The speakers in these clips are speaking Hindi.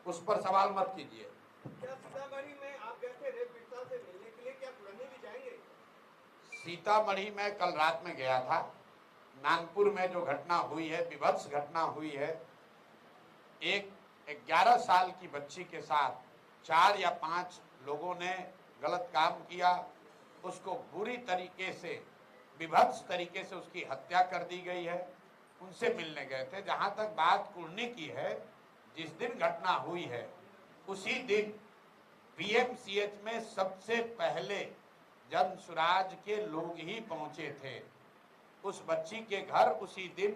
उस पर सवाल मत कीजिए। क्या सीतामढ़ी में आप गए थे रेप पीड़िता से मिलने के लिए, क्या पुराने भी जाएंगे? सीतामढ़ी में कल रात में गया था। नागपुर में जो घटना हुई है, विभत्स घटना हुई है, एक 11 साल की बच्ची के साथ 4 या 5 लोगों ने गलत काम किया, उसको बुरी तरीके से, विभत्स तरीके से उसकी हत्या कर दी गई है। उनसे मिलने गए थे। जहां तक बात कुर्नी की है, जिस दिन घटना हुई है उसी दिन पीएमसीएच में सबसे पहले जनसुराज के लोग ही पहुंचे थे। उस बच्ची के घर उसी दिन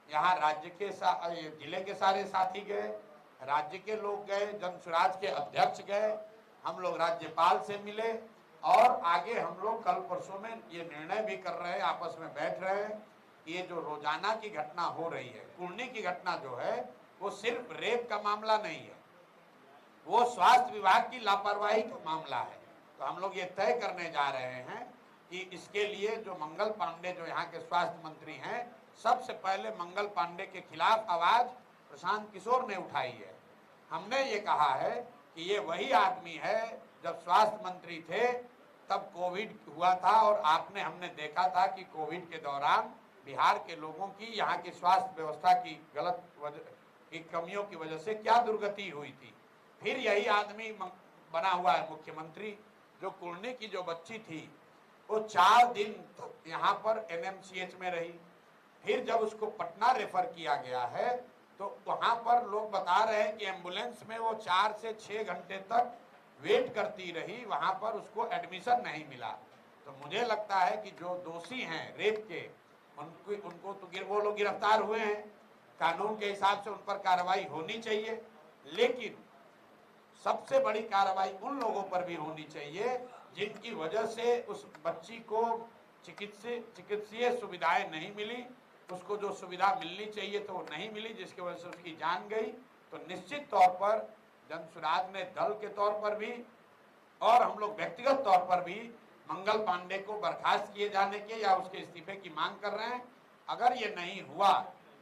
यहाँ राज्य के जिले के सारे साथी गए, राज्य के लोग गए, जनसुराज के अध्यक्ष गए, हम लोग राज्यपाल से मिले और आगे हम लोग कल परसों में ये निर्णय भी कर रहे हैं, आपस में बैठ रहे हैं। ये जो रोजाना की घटना हो रही है, कुर्नी की घटना जो है, वो सिर्फ रेप का मामला नहीं है, वो स्वास्थ्य विभाग की लापरवाही का मामला है। तो हम लोग ये तय करने जा रहे हैं कि इसके लिए जो मंगल पांडे जो यहाँ के स्वास्थ्य मंत्री हैं, सबसे पहले मंगल पांडे के खिलाफ आवाज प्रशांत किशोर ने उठाई है। हमने ये कहा है कि ये वही आदमी है, जब स्वास्थ्य मंत्री थे तब कोविड हुआ था और हमने देखा था कि कोविड के दौरान बिहार के लोगों की, यहाँ की स्वास्थ्य व्यवस्था की की कमियों की वजह से क्या दुर्गति हुई थी। फिर यही आदमी बना हुआ है मुख्यमंत्री। जो कुर्नी की जो बच्ची थी वो 4 दिन तक यहाँ पर एनएमसीएच में रही। फिर जब उसको पटना रेफर किया गया है तो वहां पर लोग बता रहे हैं कि एम्बुलेंस में वो 4 से 6 घंटे तक वेट करती रही, वहां पर उसको एडमिशन नहीं मिला। तो मुझे लगता है कि जो दोषी हैं रेप के, उनको तो वो लोग गिरफ्तार हुए हैं, कानून के हिसाब से उन पर कार्रवाई होनी चाहिए, लेकिन सबसे बड़ी कार्रवाई उन लोगों पर भी होनी चाहिए जिनकी वजह से उस बच्ची को चिकित्सीय सुविधाएं नहीं मिली, उसको जो सुविधा मिलनी चाहिए तो वो नहीं मिली, जिसकी वजह से उसकी जान गई। तो निश्चित तौर पर जनसुराज ने दल के तौर पर भी और हम लोग व्यक्तिगत तौर पर भी मंगल पांडे को बर्खास्त किए जाने के या उसके इस्तीफे की मांग कर रहे हैं। अगर ये नहीं हुआ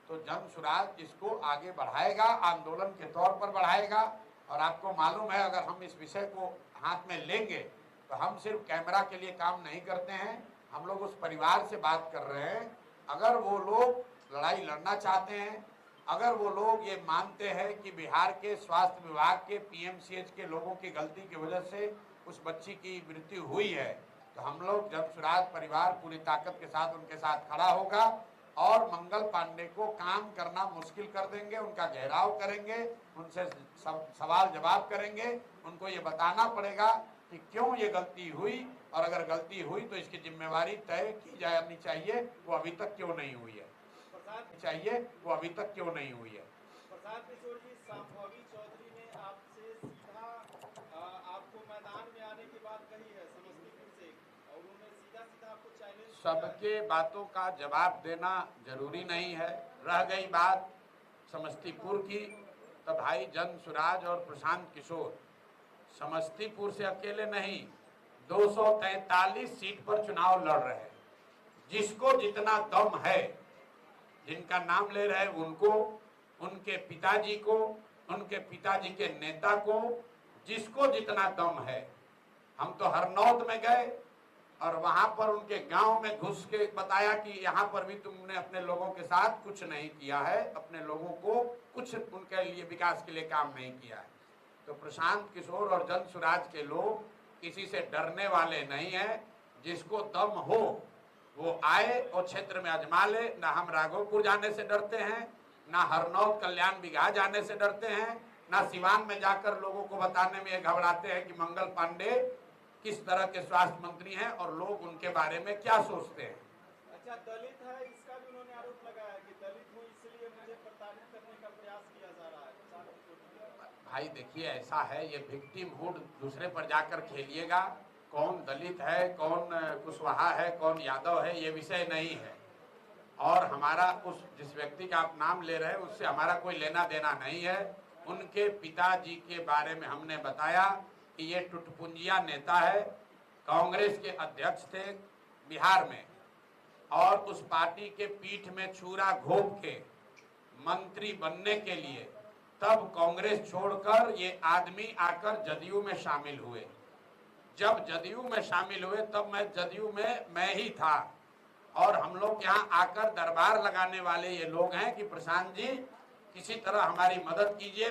तो जनसुराज इसको आगे बढ़ाएगा, आंदोलन के तौर पर बढ़ाएगा। और आपको मालूम है, अगर हम इस विषय को हाथ में लेंगे तो हम सिर्फ कैमरा के लिए काम नहीं करते हैं, हम लोग उस परिवार से बात कर रहे हैं। अगर वो लोग लड़ाई लड़ना चाहते हैं, अगर वो लोग ये मानते हैं कि बिहार के स्वास्थ्य विभाग के पीएमसीएच के लोगों की गलती की वजह से उस बच्ची की मृत्यु हुई है, तो हम लोग जनसुराज परिवार पूरी ताकत के साथ उनके साथ खड़ा होगा और मंगल पांडे को काम करना मुश्किल कर देंगे, उनका घेराव करेंगे, उनसे सवाल जवाब करेंगे। उनको ये बताना पड़ेगा कि क्यों ये गलती हुई, और अगर गलती हुई तो इसकी जिम्मेवारी तय की जानी चाहिए, वो अभी तक क्यों नहीं हुई है, वो अभी तक क्यों नहीं हुई है। प्रसाद किशोर जी, सांभवी चौधरी ने आपसे सीधा आपको मैदान में आने की बात कही है समस्तीपुर से, और उन्होंने सीधा सीधा आपको चैलेंज। सबके बातों का जवाब देना जरूरी नहीं है। रह गई बात समस्तीपुर की, तो भाई जनसुराज और प्रशांत किशोर समस्तीपुर से अकेले नहीं, 243 सीट पर चुनाव लड़ रहे हैं। जिसको जितना दम है, जिनका नाम ले रहे हैं उनको, उनके पिताजी को, उनके पिताजी के नेता को, जिसको जितना दम है। हम तो हरनौत में गए और वहां पर उनके गांव में घुस के बताया कि यहाँ पर भी तुमने अपने लोगों के साथ कुछ नहीं किया है, अपने लोगों को कुछ उनके लिए विकास के लिए काम नहीं किया है। तो प्रशांत किशोर और जनसुराज के लोग किसी से डरने वाले नहीं है। जिसको दम हो वो आए और क्षेत्र में आजमा ले। ना हम राघोपुर जाने से डरते हैं, ना हरनौत कल्याण बिघा जाने से डरते हैं, ना सिवान में जाकर लोगों को बताने में घबराते हैं कि मंगल पांडे किस तरह के स्वास्थ्य मंत्री हैं और लोग उनके बारे में क्या सोचते हैं। अच्छा, दलित है, इसका भी उन्होंने आरोप लगाया कि दलित हूँ इसलिए मुझे प्रताड़ित करने का प्रयास किया जा रहा है। भाई देखिए, ऐसा है, ये विक्टिमहुड दूसरे पर जाकर खेलिएगा। कौन दलित है, कौन कुशवाहा है, कौन यादव है, ये विषय नहीं है। और हमारा उस जिस व्यक्ति का आप नाम ले रहे हैं उससे हमारा कोई लेना देना नहीं है। उनके पिताजी के बारे में हमने बताया कि ये टुटपुंजिया नेता है, कांग्रेस के अध्यक्ष थे बिहार में, और उस पार्टी के पीठ में छुरा घोंप के मंत्री बनने के लिए तब कांग्रेस छोड़कर ये आदमी आकर जदयू में शामिल हुए। जब जदयू में शामिल हुए तब मैं जदयू में मैं ही था, और हम लोग यहाँ आकर दरबार लगाने वाले ये लोग हैं कि प्रशांत जी किसी तरह हमारी मदद कीजिए।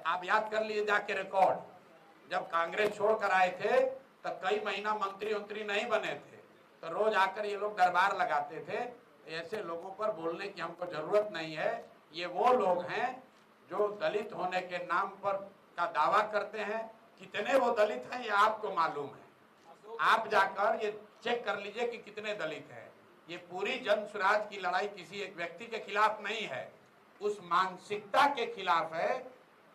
आप याद कर लीजिए जाके रिकॉर्ड, जब कांग्रेस छोड़कर आए थे तब कई महीना मंत्री नहीं बने थे, तो रोज आकर ये लोग दरबार लगाते थे। ऐसे लोगों पर बोलने की हमको जरूरत नहीं है। ये वो लोग हैं जो दलित होने के नाम पर का दावा करते हैं। कितने वो दलित हैं ये आपको मालूम है, आप जाकर ये चेक कर लीजिए कि कितने दलित हैं। ये पूरी जन स्वराज की लड़ाई किसी एक व्यक्ति के खिलाफ नहीं है, उस मानसिकता के खिलाफ है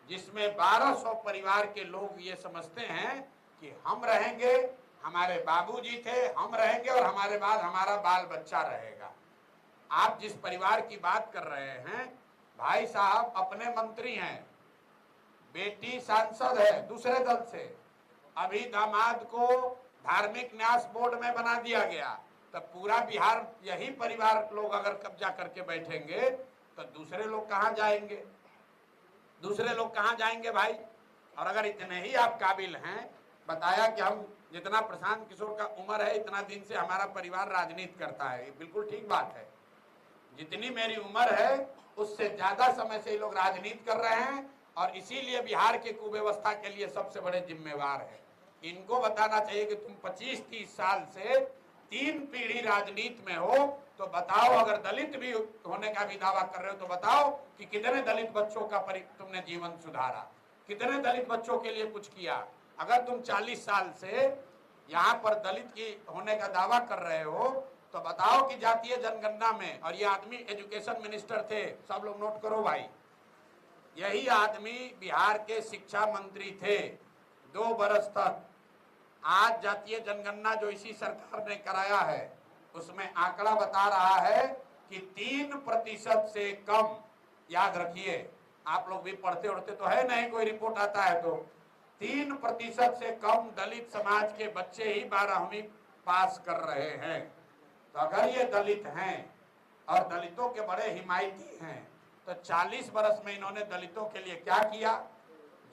जिसमें 1200 परिवार के लोग ये समझते हैं कि हम रहेंगे, हमारे बाबूजी थे, हम रहेंगे और हमारे बाद हमारा बाल बच्चा रहेगा। आप जिस परिवार की बात कर रहे हैं, भाई साहब अपने मंत्री हैं, बेटी सांसद है दूसरे दल से, अभी दामाद को धार्मिक न्यास बोर्ड में बना दिया गया। तब पूरा बिहार यही परिवार लोग अगर कब्जा करके बैठेंगे तो दूसरे लोग कहां जाएंगे? दूसरे लोग कहां जाएंगे भाई? और अगर इतने ही आप काबिल हैं, बताया कि हम जितना प्रशांत किशोर का उम्र है इतना दिन से हमारा परिवार राजनीति करता है, ये बिल्कुल ठीक बात है। जितनी मेरी उम्र है उससे ज्यादा समय से ये लोग राजनीति कर रहे हैं और इसीलिए बिहार के कुव्यवस्था के लिए सबसे बड़े जिम्मेवार है। इनको बताना चाहिए कि तुम 25-30 साल से 3 पीढ़ी राजनीति में हो, तो बताओ, अगर दलित भी होने का भी दावा कर रहे हो तो बताओ कि कितने दलित बच्चों का तुमने जीवन सुधारा, कितने दलित बच्चों के लिए कुछ किया। अगर तुम 40 साल से यहाँ पर दलित की होने का दावा कर रहे हो तो बताओ कि जातीय जनगणना में, और ये आदमी एजुकेशन मिनिस्टर थे, सब लोग नोट करो भाई, यही आदमी बिहार के शिक्षा मंत्री थे 2 बरस तक। आज जातीय जनगणना जो इसी सरकार ने कराया है उसमें आंकड़ा बता रहा है कि 3% से कम, याद रखिए आप लोग भी पढ़ते उड़ते तो है नहीं, कोई रिपोर्ट आता है तो 3% से कम दलित समाज के बच्चे ही 12वीं पास कर रहे हैं। तो अगर ये दलित हैं और दलितों के बड़े हिमायती हैं तो 40 बरस में इन्होंने दलितों के लिए क्या किया?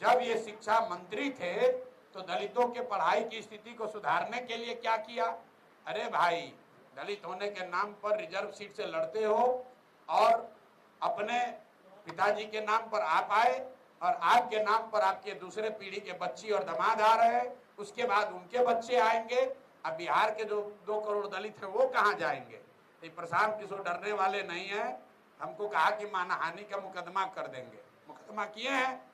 जब ये शिक्षा मंत्री थे तो दलितों के पढ़ाई की स्थिति को सुधारने के लिए क्या किया? अरे भाई, दलित होने के नाम पर रिजर्व सीट से लड़ते हो और अपने पिताजी के नाम पर आप आए और आपके नाम पर आपके दूसरे पीढ़ी के बच्ची और दामाद आ रहे हैं, उसके बाद उनके बच्चे आएंगे। अब बिहार के जो 2 करोड़ दलित हैं वो कहाँ जाएंगे? तो प्रशांत किशोर डरने वाले नहीं है। हमको कहा कि मानहानि का मुकदमा कर देंगे, मुकदमा किए हैं,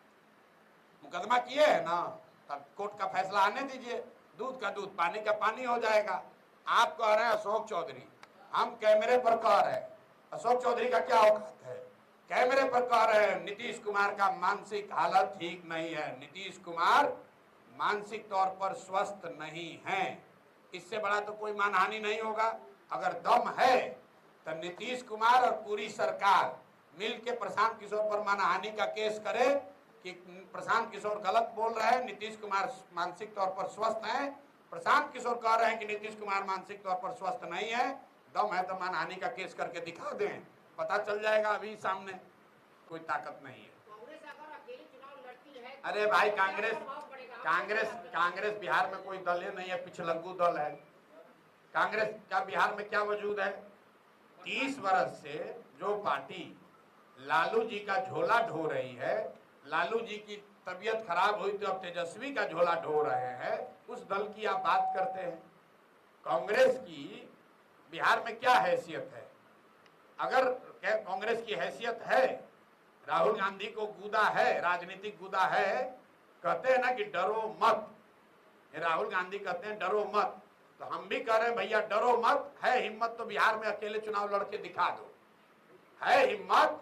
मुकदमा किए हैं ना, तब कोर्ट का फैसला आने दीजिए, दूध का दूध पानी का पानी हो जाएगा। आप कह रहे हैं अशोक चौधरी, हम कैमरे पर कह रहे हैं, अशोक चौधरी का क्या औकात है? कैमरे पर कह रहे हैं नीतीश कुमार का मानसिक हालत ठीक नहीं है, नीतीश कुमार मानसिक तौर पर स्वस्थ नहीं है। इससे बड़ा तो कोई मानहानि नहीं होगा। अगर दम है तो नीतीश कुमार और पूरी सरकार मिल के प्रशांत किशोर पर मानहानि का केस करे कि प्रशांत किशोर गलत बोल रहे हैं, नीतीश कुमार मानसिक तौर पर स्वस्थ हैं। प्रशांत किशोर कह रहे हैं कि नीतीश कुमार मानसिक तौर पर स्वस्थ नहीं है। दम है तो मानहानि का केस करके दिखा दें, पता चल जाएगा। अभी सामने कोई ताकत नहीं है। अरे भाई, कांग्रेस बिहार में कोई दल ही नहीं है, पिछलग्गू दल है। कांग्रेस का बिहार में क्या वजूद है? 30 वर्ष से जो पार्टी लालू जी का झोला ढो रही है, लालू जी की तबीयत खराब हुई तो अब तेजस्वी का झोला ढो रहे हैं, उस दल की आप बात करते हैं। कांग्रेस की बिहार में क्या हैसियत है? अगर कांग्रेस की हैसियत है, राहुल गांधी को गुदा है, राजनीतिक गुदा है, कहते हैं ना कि डरो मत, राहुल गांधी कहते हैं डरो मत, तो हम भी कह रहे हैं भैया डरो मत। है हिम्मत तो बिहार में अकेले चुनाव लड़के दिखा दो, है हिम्मत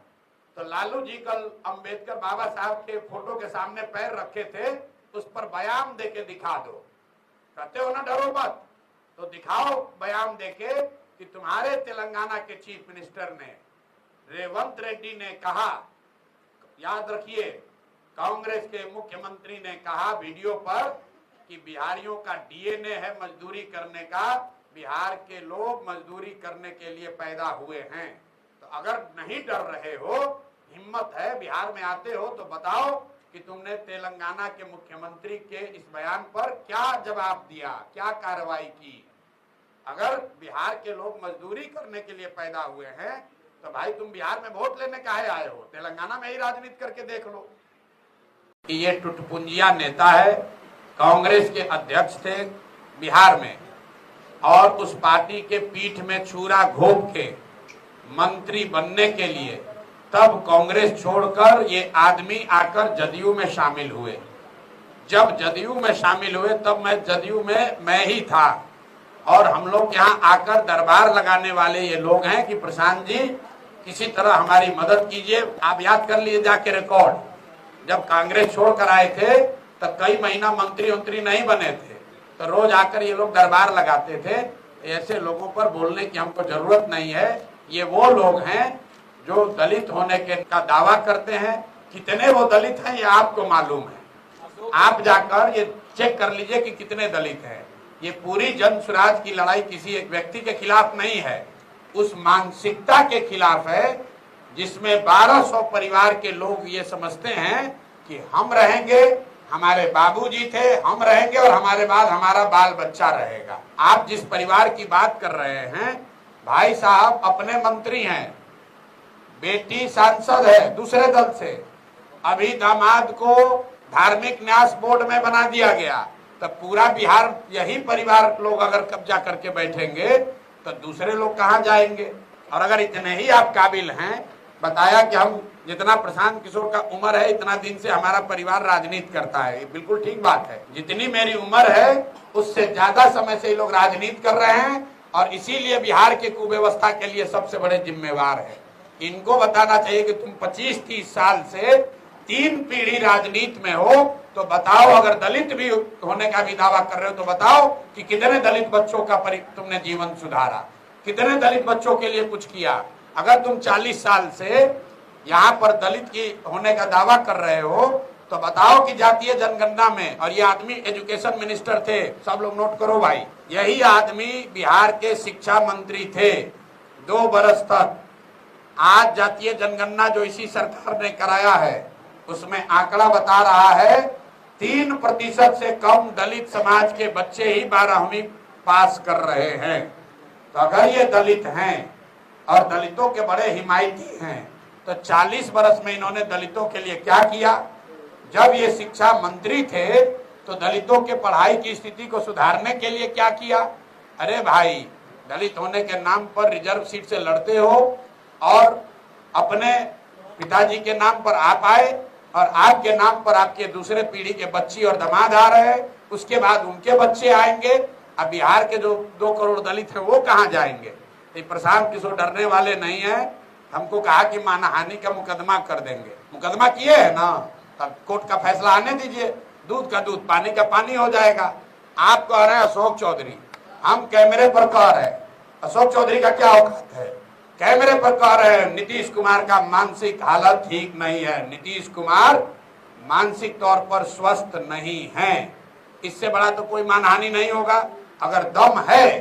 तो लालू जी कल अंबेडकर बाबा साहब के फोटो के सामने पैर रखे थे, उस पर बयान देके दिखा दो। कहते हो ना डरो मत, तो दिखाओ बयान देके कि तुम्हारे तेलंगाना के चीफ मिनिस्टर ने रेवंत रेड्डी ने कहा, याद रखिए कांग्रेस के मुख्यमंत्री ने कहा वीडियो पर कि बिहारियों का डीएनए है मजदूरी करने का, बिहार के लोग मजदूरी करने के लिए पैदा हुए हैं। तो अगर नहीं डर रहे हो, हिम्मत है, बिहार में आते हो तो बताओ कि तुमने तेलंगाना के मुख्यमंत्री के इस बयान पर क्या जवाब दिया, क्या कार्रवाई की। अगर बिहार के लोग मजदूरी करने के लिए पैदा हुए हैं तो भाई तुम बिहार में वोट लेने काहे आए हो, तेलंगाना में ही राजनीति करके देख लो। ये टुटपुंजिया नेता है, कांग्रेस के अध्यक्ष थे बिहार में, और उस पार्टी के पीठ में छुरा घोंप के मंत्री बनने के लिए तब कांग्रेस छोड़कर ये आदमी आकर जदयू में शामिल हुए। जब जदयू में शामिल हुए तब मैं जदयू में मैं ही था, और हम लोग यहाँ आकर दरबार लगाने वाले ये लोग हैं कि प्रशांत जी किसी तरह हमारी मदद कीजिए। आप याद कर लिए जाके रिकॉर्ड, जब कांग्रेस छोड़कर आए थे तब कई महीना मंत्री नहीं बने थे, तो रोज आकर ये लोग दरबार लगाते थे। ऐसे लोगों पर बोलने की हमको जरूरत नहीं है। ये वो लोग हैं जो दलित होने के का दावा करते हैं। कितने वो दलित हैं ये आपको मालूम है, आप जाकर ये चेक कर लीजिए कि कितने दलित हैं। ये पूरी जन स्वराज की लड़ाई किसी एक व्यक्ति के खिलाफ नहीं है, उस मानसिकता के खिलाफ है जिसमें 1200 परिवार के लोग ये समझते हैं कि हम रहेंगे, हमारे बाबूजी थे, हम रहेंगे और हमारे बाद हमारा बाल बच्चा रहेगा। आप जिस परिवार की बात कर रहे हैं, भाई साहब अपने मंत्री हैं, बेटी सांसद है दूसरे दल से, अभी दामाद को धार्मिक न्यास बोर्ड में बना दिया गया, तब पूरा बिहार यही परिवार लोग अगर कब्जा करके बैठेंगे तो दूसरे लोग कहाँ जाएंगे। और अगर इतने ही आप काबिल हैं, बताया कि हम जितना प्रशांत किशोर का उम्र है इतना दिन से हमारा परिवार राजनीति करता है, ये बिल्कुल ठीक बात है। जितनी मेरी उम्र है उससे ज्यादा समय से ये लोग राजनीति कर रहे हैं, और इसीलिए बिहार के कुव्यवस्था के लिए सबसे बड़े जिम्मेवार है। इनको बताना चाहिए कि तुम 25-30 साल से 3 पीढ़ी राजनीति में हो, तो बताओ, अगर दलित भी होने का भी दावा कर रहे हो तो बताओ कि कितने दलित बच्चों का तुमने जीवन सुधारा, कितने दलित बच्चों के लिए कुछ किया। अगर तुम 40 साल से यहाँ पर दलित की होने का दावा कर रहे हो तो बताओ कि जातीय जनगणना में, और ये आदमी एजुकेशन मिनिस्टर थे, सब लोग नोट करो भाई, यही आदमी बिहार के शिक्षा मंत्री थे 2 बरस तक। आज जातीय जनगणना जो इसी सरकार ने कराया है उसमें आंकड़ा बता रहा है 3% से कम दलित समाज के बच्चे ही 12वीं पास कर रहे हैं। तो अगर ये दलित हैं और दलितों के बड़े हिमायती हैं तो 40 बरस में इन्होंने दलितों के लिए क्या किया। जब ये शिक्षा मंत्री थे तो दलितों के पढ़ाई की स्थिति को सुधारने के लिए क्या किया। अरे भाई, दलित होने के नाम पर रिजर्व सीट से लड़ते हो और अपने पिताजी के नाम पर आप आए और आपके नाम पर आपके दूसरे पीढ़ी के बच्ची और दामाद आ रहे हैं, उसके बाद उनके बच्चे आएंगे। अब बिहार के जो 2 करोड़ दलित हैं वो कहाँ जाएंगे। तो प्रशांत किशोर डरने वाले नहीं है। हमको कहा कि मानहानि का मुकदमा कर देंगे, मुकदमा किए है ना, तब कोर्ट का फैसला आने दीजिए, दूध का दूध पानी का पानी हो जाएगा। आप कह रहे हैं अशोक चौधरी, हम कैमरे पर कह रहे हैं अशोक चौधरी का क्या औकात है। कैमरे पर कह रहे हैं नीतीश कुमार का मानसिक हालत ठीक नहीं है, नीतीश कुमार मानसिक तौर पर स्वस्थ नहीं है। इससे बड़ा तो कोई मानहानि नहीं होगा। अगर दम है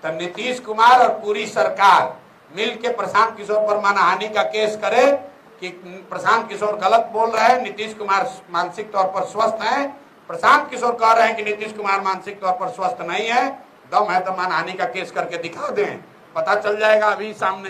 तो नीतीश कुमार और पूरी सरकार मिल के प्रशांत किशोर पर मानहानि का केस करे कि प्रशांत किशोर गलत बोल रहे हैं, नीतीश कुमार मानसिक तौर पर स्वस्थ हैं। प्रशांत किशोर कह रहे हैं कि नीतीश कुमार मानसिक तौर पर स्वस्थ नहीं है। दम है तो मानहानि का केस करके दिखा दें, पता चल जाएगा अभी सामने।